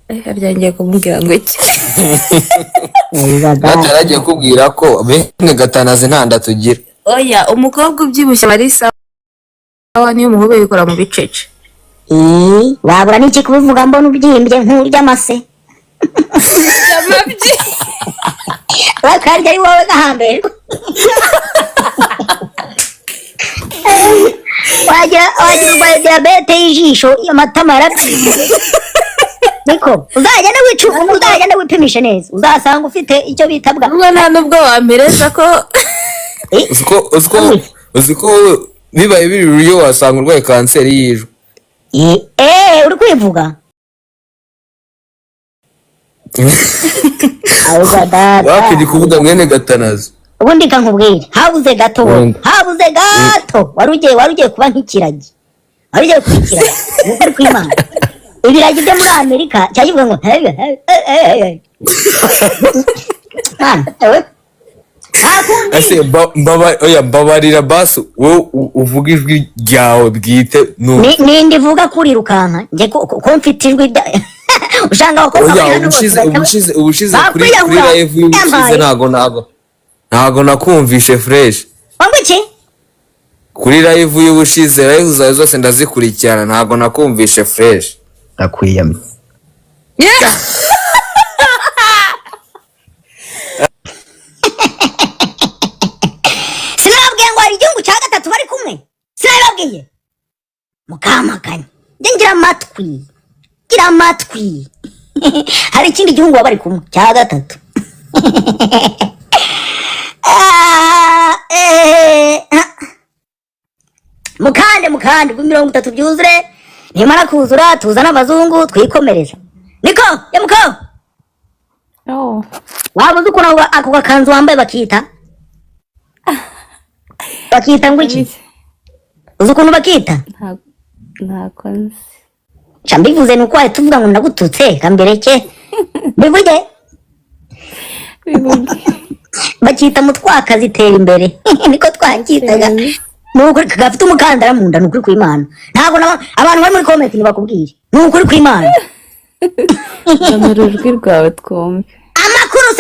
Haryangiye kumubwira ngo iki. Ataragiye kubwira ko bene Gatanazi ntanda tugira. Oya, umukobwa ubyibushye bari sawa niyo umuhube bikora mu bicece. Wabura n'iki kubivuga mbona ubyimbye nk'urya amase. Amabyi. Bakarya ari wowe gahambirwa. Wagira urwaye diyabete y'ijisho amatama yarapfuye. Niko uzagenda wipimishe neza uzasanga ufite icyo bita bwa Ubwo nta nubwo wampereza ko Uziko bibaye biri iyo wasanga urwaye kanseri y'ijwi. uri kwivuga Wakiri kuvuga mwene Gatanazi. ubundi kankubwire habuze gato warugiye kuba nk'ikiragi warugiye kwikiragi ukuri kw'Imana ibiragi byo muri Amerika cyayivuga ngo Ase mbabarira basi wowe uvuga ijwi ryawe bwite nindi vuga kurirukanka nje ko mfite ijwi ushanga oya ubushize kuri live y'ubushize ntago nakumvishe fresh. Wangu iki? Kuri live y'ubushize live zawe zose ndazikurikirana ntago nakumvishe fresh. Nakwiyamye. Sinababwiye ngo hari igihugu cya gatatu bari kumwe. Sinababwiye. Mukamakanya. Ngira amatwi. Hari ikindi gihugu bari kumwe cya gatatu. Mukande 30 byuzure nimara kuzura tuzana abazungu twikomereza. Niko yamuko wabuze ukuntu ako gakanzu wambaye bakita ngo iki uzi ukuntu bakita ntako nzi cambivuze nuko wahita tuvuga ngo ndagututse kambereke bivuge bakita mutwakazi tera imbere niko twakitaga nukuri gafite umukandara mu nda nukuri kw'Imana ntago abantu bari muri comment ntibakubwire nukuri kw'Imana amurujwi rwawe twumve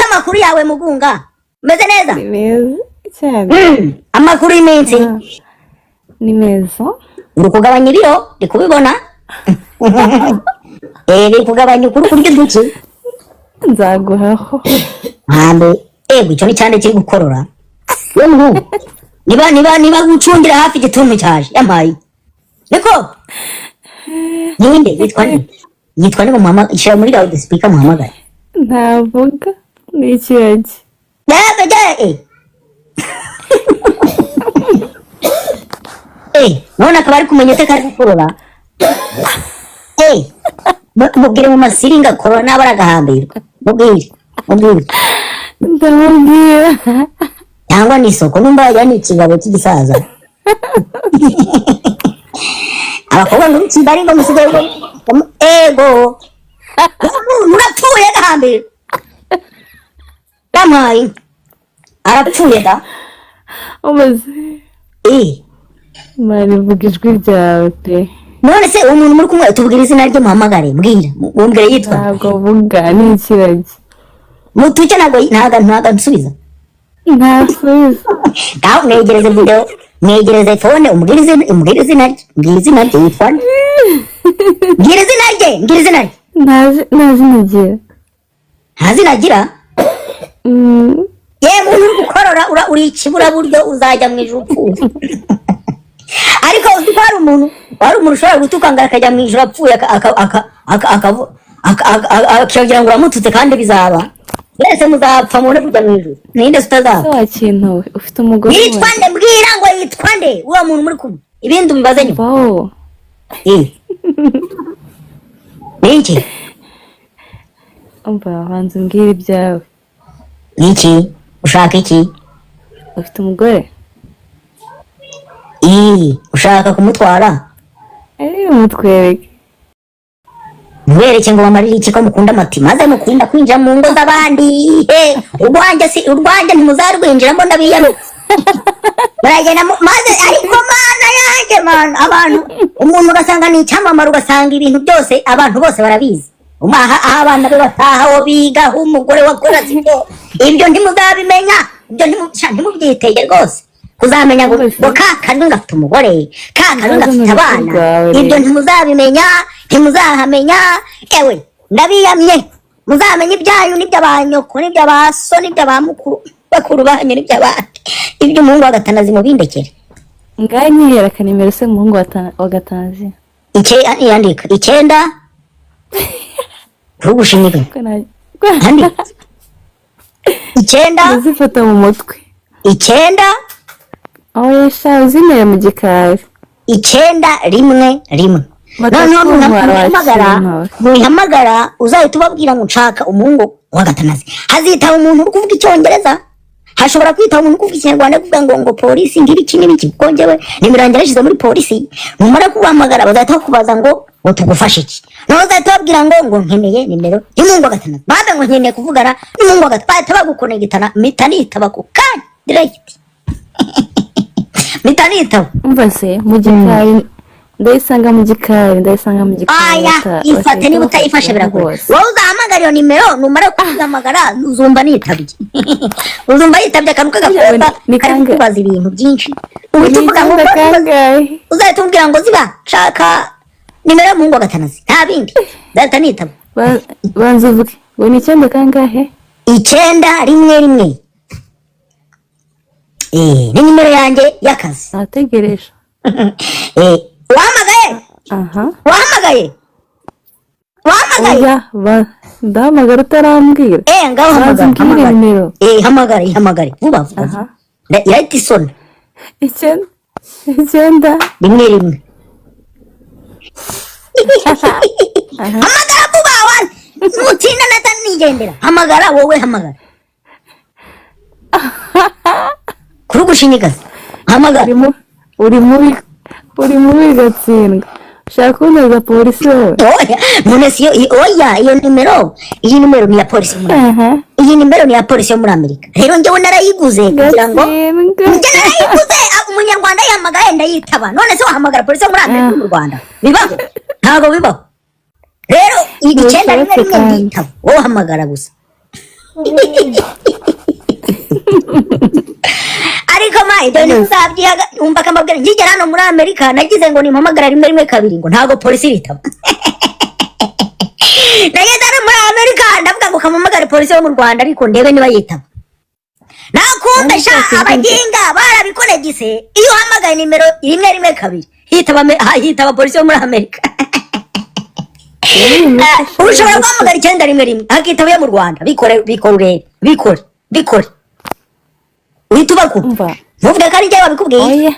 amakuru yawe mugunga meze neza ni meza cyane amakuru y'iminsi ni meza uri kugabanya ibiro ndi kubibona uri kugabanya ukuri kurya duki nzaguhaho hambe icyo ni cyane kiri gukorora niba gucungira hafi igituntu cyaje yampaye niko ninde yitwa ngo mama ishyira muri loud speaker muhamagare ntavuga ni ikiragi none akaba ari kumenya ute kari gukorora mubwire mu masiringa korora n'aba aragahambirwa mubwire ndamubwira cyangwa ni isoko numva yajya ni ikigabo cy'igisaza abakobwa ngo kibari ngo musigaye ngo ego murapfuye gahambirwa yamaye arapfuye da umaze mani vuga ijwi ryawe pe none se umuntu muri kumwe tubwira izina rye muhamagare mumbwire yitwa ntabwo vuga ni ikiragi mutuke ntago nsubiza ntasubiza ngaho mwegereze video mwegereze phone umbwire izina rye mbwira izina rye yitwa mbwira izina rye nta zina agira yewe uri gukorora uri ikibura buryo uzajya mu ijuru upfuye ariko uzi ko hari umuntu ushobora gutukanga akajya mu ijuru apfuye akagira ngo uramututse kandi bizaba mwese muzapfa mubone kujya mu ijuru ninde tutazapfa wakintuwe ufite umugore yitwa nde mbwira ngo yitwa nde uwo muntu muri kumwe ibindi ubibaze nyuma niki umva banza umbwire ibyawe niki ushaka iki ufite umugore ushaka kumutwara umutwereke mwereke ngo bamarire iki ko mukunda amati maze mukunda kwinjira mu ngo z'abandi urwanjye ntimuzarwinjiramo ndabiyano baragenda maze ariko mana yanjye abantu umuntu ugasanga ni icyamamare ugasanga ibintu byose abantu bose barabizi umaha abana be bataha wo biga aho umugore wakora sibyo ibyo ntimuzabimenya ibyo ntimubyiteye rwose kuzamenya ngo kakandi ngafite umugore kakandi ngafite abana ibyo ntimuzabimenya ntimuzahamenya ewe ndabiyamye muzamenya ibyanyu n'iby'abanyoko n'iby'abaso n'iby'abamukuru bakuru banyu n'iby'abandi ibyo umuhungu wa gatanazi mubindekere ngahe nyihera akanimero se umuhungu wa gatanazi yandika 9 ntugushinyike andika 9 uzifata mu mutwe 9 aho yesha uzimere mu gikari 911 noneho muhamagara uzahita ubabwira ngo nshaka umuhungu wa gatanazi hazitaba umuntu uri kuvuga icyongereza hashobora kwitaba umuntu kuvuga ikinyarwanda kuvuga ngo polisi ngibiki n'ibiki kuko njyewe nimirangira yashyize muri polisi numara kubahamagara bazahita bakubaza ngo tugufashe iki noneho uzahita babwira ngo nkeneye nimero y'umuhungu wa gatanazi babe ngo nkeneye kuvugana n'umuhungu wa gatanazi bahita bagukonegitana mpita nitaba ku kanya direct mpita nitaba umva se mu gikari ndayisanga mu gikari aya ifate niba utayifashe birakora wowe uzahamagara iyo nimero numara kuzihamagara uzumva nitabye uzumva yitabye akantu k'agafoto kari kubaza ibintu byinshi uhita uvuga ngo uzahita umubwira ngo ziba shaka nimero y'umuhungu wa gatanazi nta bindi uzahita nitaba banza uvuge ngo ni 9 kangahe 911 ni nimero yanjye y'akazi nategereje wahamagaye ndahamagara utarambwira ngaho hamagara vuba yahita isona 9 rimwe hamagara vuba nutinda natanigendera hamagara wowe hamagara kuri gushinyikaza hamagara uri mubi gatsindwa ushaka kuneza polisi wowe none si iyo nimero iyi nimero ni ya polisi muri iyi nimero ni ya polisi yo muri Amerika rero njyewe narayiguze kugira ngo umunyarwanda yahamagaye ndayitaba none se wahamagara polisi yo muri Amerika mu Rwanda bibaho ntabwo bibaho rero iyi 911 nditaba wowe hamagara gusa ariko ibyo ntuzabyihaga umva akamabwira ngigera hano muri Amerika nagize ngo nimpamagara 112 ngo ntabwo polisi iritaba nageze hano muri Amerika ndavuga ngo kamamagare polisi yo mu Rwanda ariko ndebe niba yitaba nakumbe sha abaginga barabikonegise iyo uhamagaye nimero 112 hitaba polisi yo muri Amerika ushobora guhamagara 911 hakitaba yo mu Rwanda bikore uhita ubakumva vuga ko ari njye wabikubwiye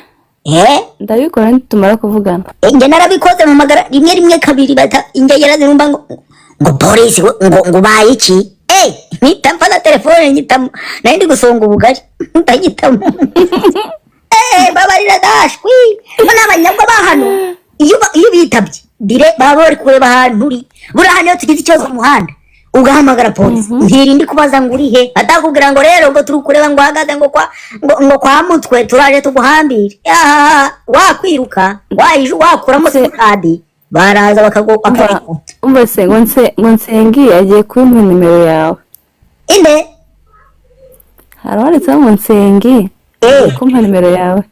ndabikora nitumara kuvugana njye narabikoze mu magara 112 bata njye yarazirumba ngo polisi ngo baye iki mpita mfata telefone nyitamo nari ndi gusonga ubugari ndagitamo babarira dashwi mbona abanyagwa bahano iyo bitabye dire baba bari kureba ahantu uri buri ahantu iyo tugize ikibazo mu muhanda ugahamagara polisi ntirindi kubaza ngo uri he atakubwira ngo rero ngo turi kureba ngo hagaze ngo kwa mutwe turaje tuguhambire wakwiruka wakuramo simukadi baraza bakagwa umva se ngo nsengi agiye kumpa nimero yawe inde harabonetse ngo nsengi kumpa nimero yawe